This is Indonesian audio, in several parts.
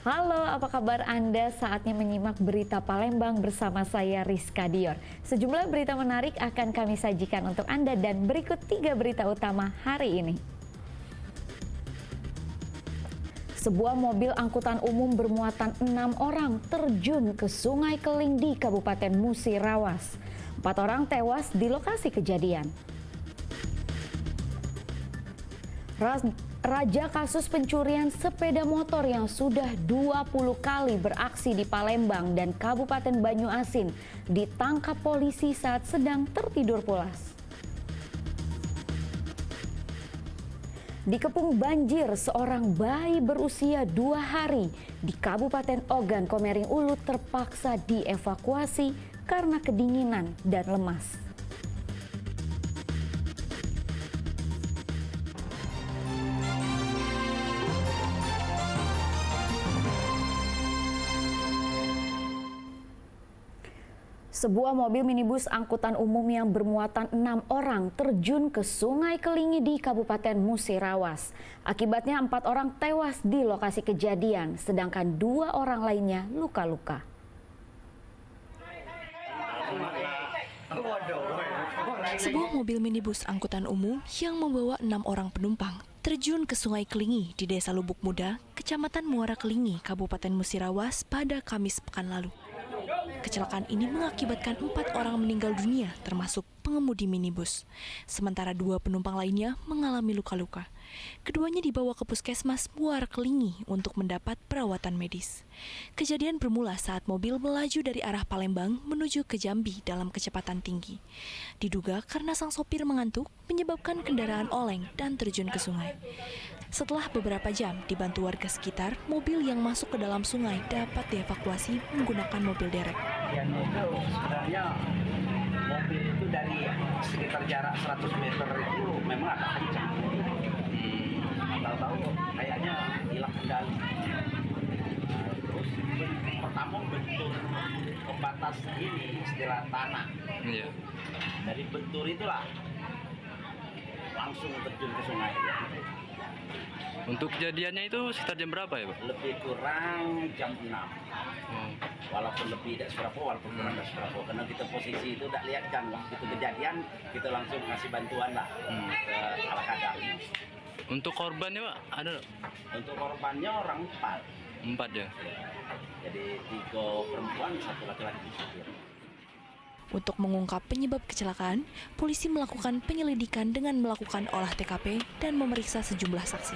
Halo, apa kabar Anda? Saatnya menyimak berita Palembang bersama saya Rizka Dior. Sejumlah berita menarik akan kami sajikan untuk Anda dan berikut 3 berita utama hari ini. Sebuah mobil angkutan umum bermuatan 6 orang terjun ke Sungai Keling di Kabupaten Musirawas. 4 orang tewas di lokasi kejadian. Raja kasus pencurian sepeda motor yang sudah 20 kali beraksi di Palembang dan Kabupaten Banyuasin ditangkap polisi saat sedang tertidur pulas. Dikepung banjir, seorang bayi berusia 2 hari di Kabupaten Ogan Komering Ulu terpaksa dievakuasi karena kedinginan dan lemas. Sebuah mobil minibus angkutan umum yang bermuatan 6 orang terjun ke Sungai Kelingi di Kabupaten Musirawas. Akibatnya 4 orang tewas di lokasi kejadian, sedangkan 2 orang lainnya luka-luka. Sebuah mobil minibus angkutan umum yang membawa 6 orang penumpang terjun ke Sungai Kelingi di Desa Lubuk Muda, Kecamatan Muara Kelingi, Kabupaten Musirawas pada Kamis pekan lalu. Kecelakaan ini mengakibatkan 4 orang meninggal dunia, termasuk pengemudi minibus. Sementara 2 penumpang lainnya mengalami luka-luka. Keduanya dibawa ke Puskesmas Muara Kelingi untuk mendapat perawatan medis. Kejadian bermula saat mobil melaju dari arah Palembang menuju ke Jambi dalam kecepatan tinggi. Diduga karena sang sopir mengantuk, menyebabkan kendaraan oleng dan terjun ke sungai. Setelah beberapa jam dibantu warga sekitar, mobil yang masuk ke dalam sungai dapat dievakuasi menggunakan mobil derek. Yang itu sebenarnya mobil itu dari sekitar jarak 100 meter itu memang agak kencang. Tahu-tahu kayaknya hilang kendali. Terus pertama bentur pembatas ini istilah tanah. Iya. Dari bentur itulah langsung terjun ke sungai. Untuk kejadiannya itu sekitar jam berapa ya, Pak? Lebih kurang jam 6. Walaupun lebih dari seberapa, walaupun kurang dari seberapa. Karena kita posisi itu tidak lihat kan, waktu itu kejadian kita langsung ngasih bantuan lah ke ala kadar. Untuk korbannya, Pak, ada? Untuk korbannya orang 4. 4 ya? Jadi 3 perempuan, 1 laki-laki. Untuk mengungkap penyebab kecelakaan, polisi melakukan penyelidikan dengan melakukan olah TKP dan memeriksa sejumlah saksi.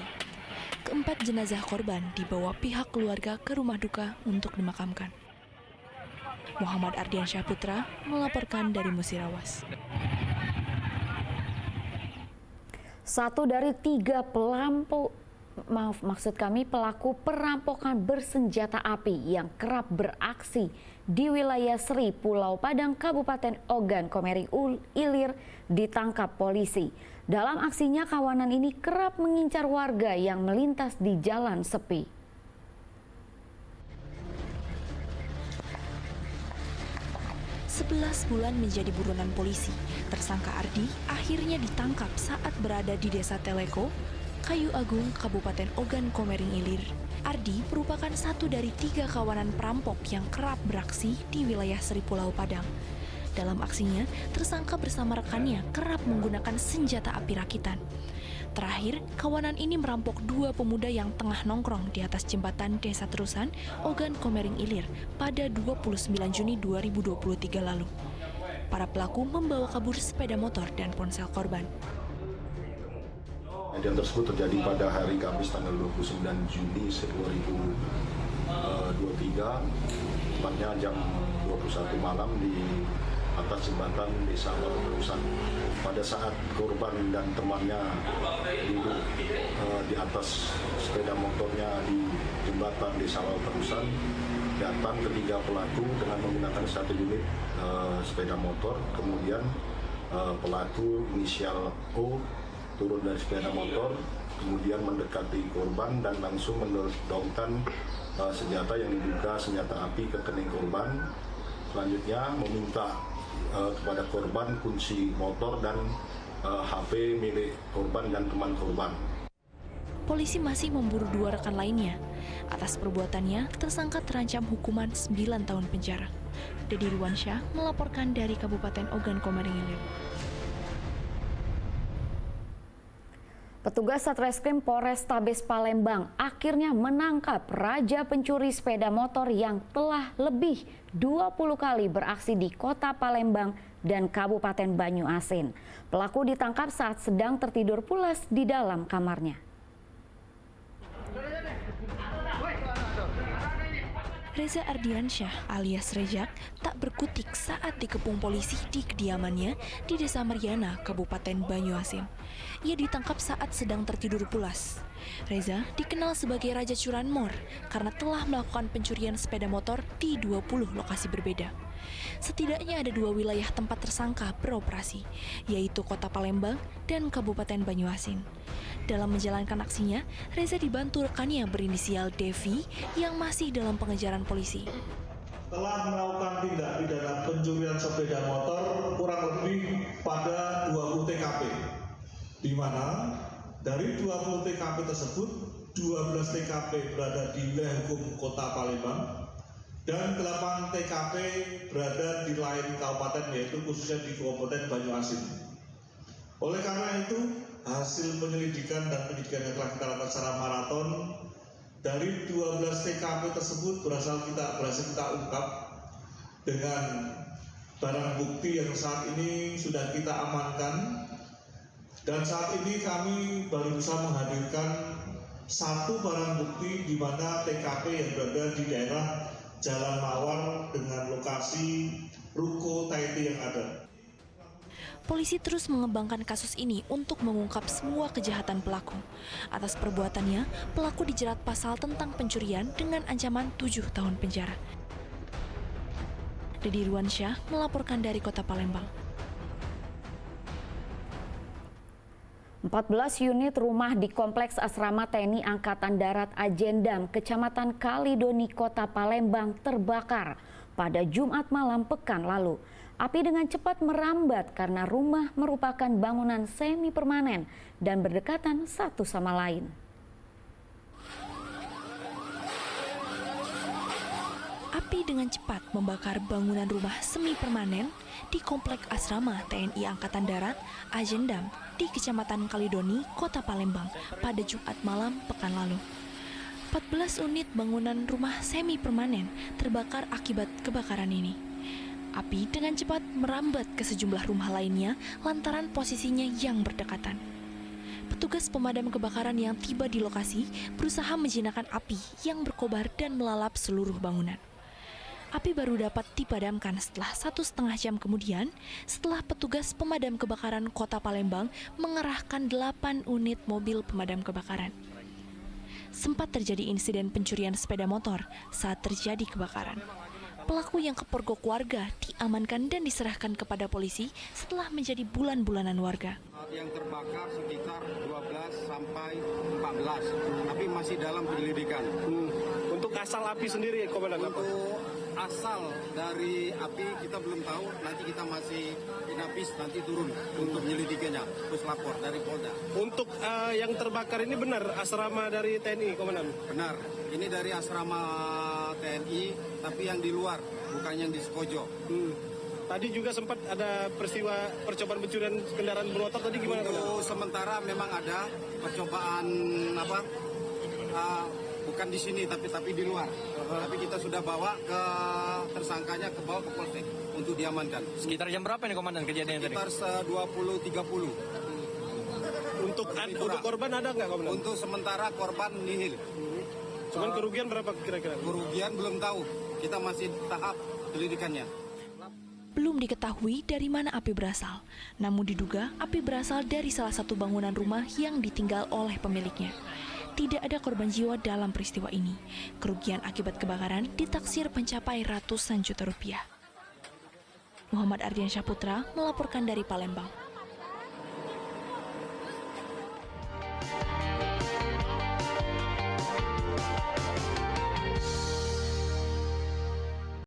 Keempat jenazah korban dibawa pihak keluarga ke rumah duka untuk dimakamkan. Muhammad Ardiansyah Putra melaporkan dari Musirawas. 1 dari 3 pelaku perampokan bersenjata api yang kerap beraksi di wilayah Seri, Pulau Padang, Kabupaten Ogan Komering Ilir ditangkap polisi. Dalam aksinya, kawanan ini kerap mengincar warga yang melintas di jalan sepi. Sebelas bulan menjadi buronan polisi, tersangka Ardi akhirnya ditangkap saat berada di Desa Teleko, Kayu Agung, Kabupaten Ogan Komering Ilir. Ardi merupakan 1 dari 3 kawanan perampok yang kerap beraksi di wilayah Seri Pulau Padang. Dalam aksinya, tersangka bersama rekannya kerap menggunakan senjata api rakitan. Terakhir, kawanan ini merampok 2 pemuda yang tengah nongkrong di atas jembatan Desa Terusan, Ogan Komering Ilir pada 29 Juni 2023 lalu. Para pelaku membawa kabur sepeda motor dan ponsel korban. Kejadian tersebut terjadi pada hari Kamis tanggal 29 Juni 2023, tepatnya jam 21 malam di atas jembatan Desa Terusan. Pada saat korban dan temannya duduk di atas sepeda motornya di jembatan Desa Terusan, datang ketiga pelaku dengan menggunakan 1 unit sepeda motor. Kemudian pelaku inisial O turun dari sepeda motor, kemudian mendekati korban dan langsung mendorongkan senjata yang diduga senjata api ke kening korban. Selanjutnya meminta kepada korban kunci motor dan HP milik korban dan teman korban. polisi masih memburu 2 rekan lainnya. Atas perbuatannya, tersangka terancam hukuman 9 tahun penjara. Dedi Ruwansyah melaporkan dari Kabupaten Ogan Komering Ilir. Petugas Satreskrim Polrestabes Palembang akhirnya menangkap raja pencuri sepeda motor yang telah lebih 20 kali beraksi di kota Palembang dan Kabupaten Banyuasin. Pelaku ditangkap saat sedang tertidur pulas di dalam kamarnya. Reza Ardiansyah alias Rejak tak berkutik saat dikepung polisi di kediamannya di Desa Mariana, Kabupaten Banyuasin. Ia ditangkap saat sedang tertidur pulas. Reza dikenal sebagai Raja Curanmor karena telah melakukan pencurian sepeda motor di 20 lokasi berbeda. Setidaknya ada 2 wilayah tempat tersangka beroperasi, yaitu Kota Palembang dan Kabupaten Banyuasin. Dalam menjalankan aksinya, Reza dibantu rekannya berinisial Devi yang masih dalam pengejaran polisi. Telah melakukan tindak pidana pencurian sepeda motor kurang lebih pada 20 TKP, di mana dari 20 TKP tersebut 12 TKP berada di wilayah hukum Kota Palembang dan 8 TKP berada di lain kabupaten, yaitu khususnya di Kabupaten Banyuasin. Oleh karena itu, hasil penyelidikan dan penyidikan yang telah kita lakukan secara maraton, dari 12 TKP tersebut berhasil kita ungkap dengan barang bukti yang saat ini sudah kita amankan. Dan saat ini kami baru bisa menghadirkan 1 barang bukti di mana TKP yang berada di daerah Jalan Mawar dengan lokasi ruko Taiti yang ada. Polisi terus mengembangkan kasus ini untuk mengungkap semua kejahatan pelaku. Atas perbuatannya, pelaku dijerat pasal tentang pencurian dengan ancaman 7 tahun penjara. Dedi Ruwansyah melaporkan dari Kota Palembang. 14 unit rumah di Kompleks Asrama TNI Angkatan Darat Ajendam, Kecamatan Kalidoni, Kota Palembang terbakar pada Jumat malam pekan lalu. Api dengan cepat merambat karena rumah merupakan bangunan semi permanen dan berdekatan satu sama lain. Api dengan cepat membakar bangunan rumah semi permanen di Komplek Asrama TNI Angkatan Darat Ajendam di Kecamatan Kalidoni, Kota Palembang pada Jumat malam pekan lalu. 14 unit bangunan rumah semi permanen terbakar akibat kebakaran ini. Api dengan cepat merambat ke sejumlah rumah lainnya lantaran posisinya yang berdekatan. Petugas pemadam kebakaran yang tiba di lokasi berusaha menjinakkan api yang berkobar dan melalap seluruh bangunan. Api baru dapat dipadamkan setelah 1,5 jam kemudian setelah petugas pemadam kebakaran Kota Palembang mengerahkan 8 unit mobil pemadam kebakaran. Sempat terjadi insiden pencurian sepeda motor saat terjadi kebakaran. Pelaku yang kepergok warga diamankan dan diserahkan kepada polisi setelah menjadi bulan-bulanan warga. Yang terbakar sekitar 12 sampai 14, tapi masih dalam penyelidikan. Untuk asal api sendiri, Komandan? Untuk asal dari api kita belum tahu, nanti kita masih Inapis nanti turun untuk menyelidikannya, terus lapor dari Polda. Untuk yang terbakar ini benar asrama dari TNI, Komandan? Benar, ini dari asrama TNI, tapi yang di luar, bukan yang di Sekojo. Tadi juga sempat ada peristiwa percobaan pencurian kendaraan bermotor, tadi gimana? Untuk sementara memang ada percobaan bukan di sini tapi di luar. Tapi kita sudah bawa ke tersangkanya, ke bawah ke Polsek untuk diamankan. Sekitar jam berapa nih Komandan kejadian tadi? Sekitar 20.30. Untuk korban ada nggak, Komandan? Untuk sementara korban nihil. Cuman kerugian berapa kira-kira? Kerugian belum tahu. Kita masih tahap penyelidikannya. Belum diketahui dari mana api berasal, namun diduga api berasal dari salah satu bangunan rumah yang ditinggal oleh pemiliknya. Tidak ada korban jiwa dalam peristiwa ini. Kerugian akibat kebakaran ditaksir mencapai ratusan juta rupiah. Muhammad Ardiansyah Putra melaporkan dari Palembang.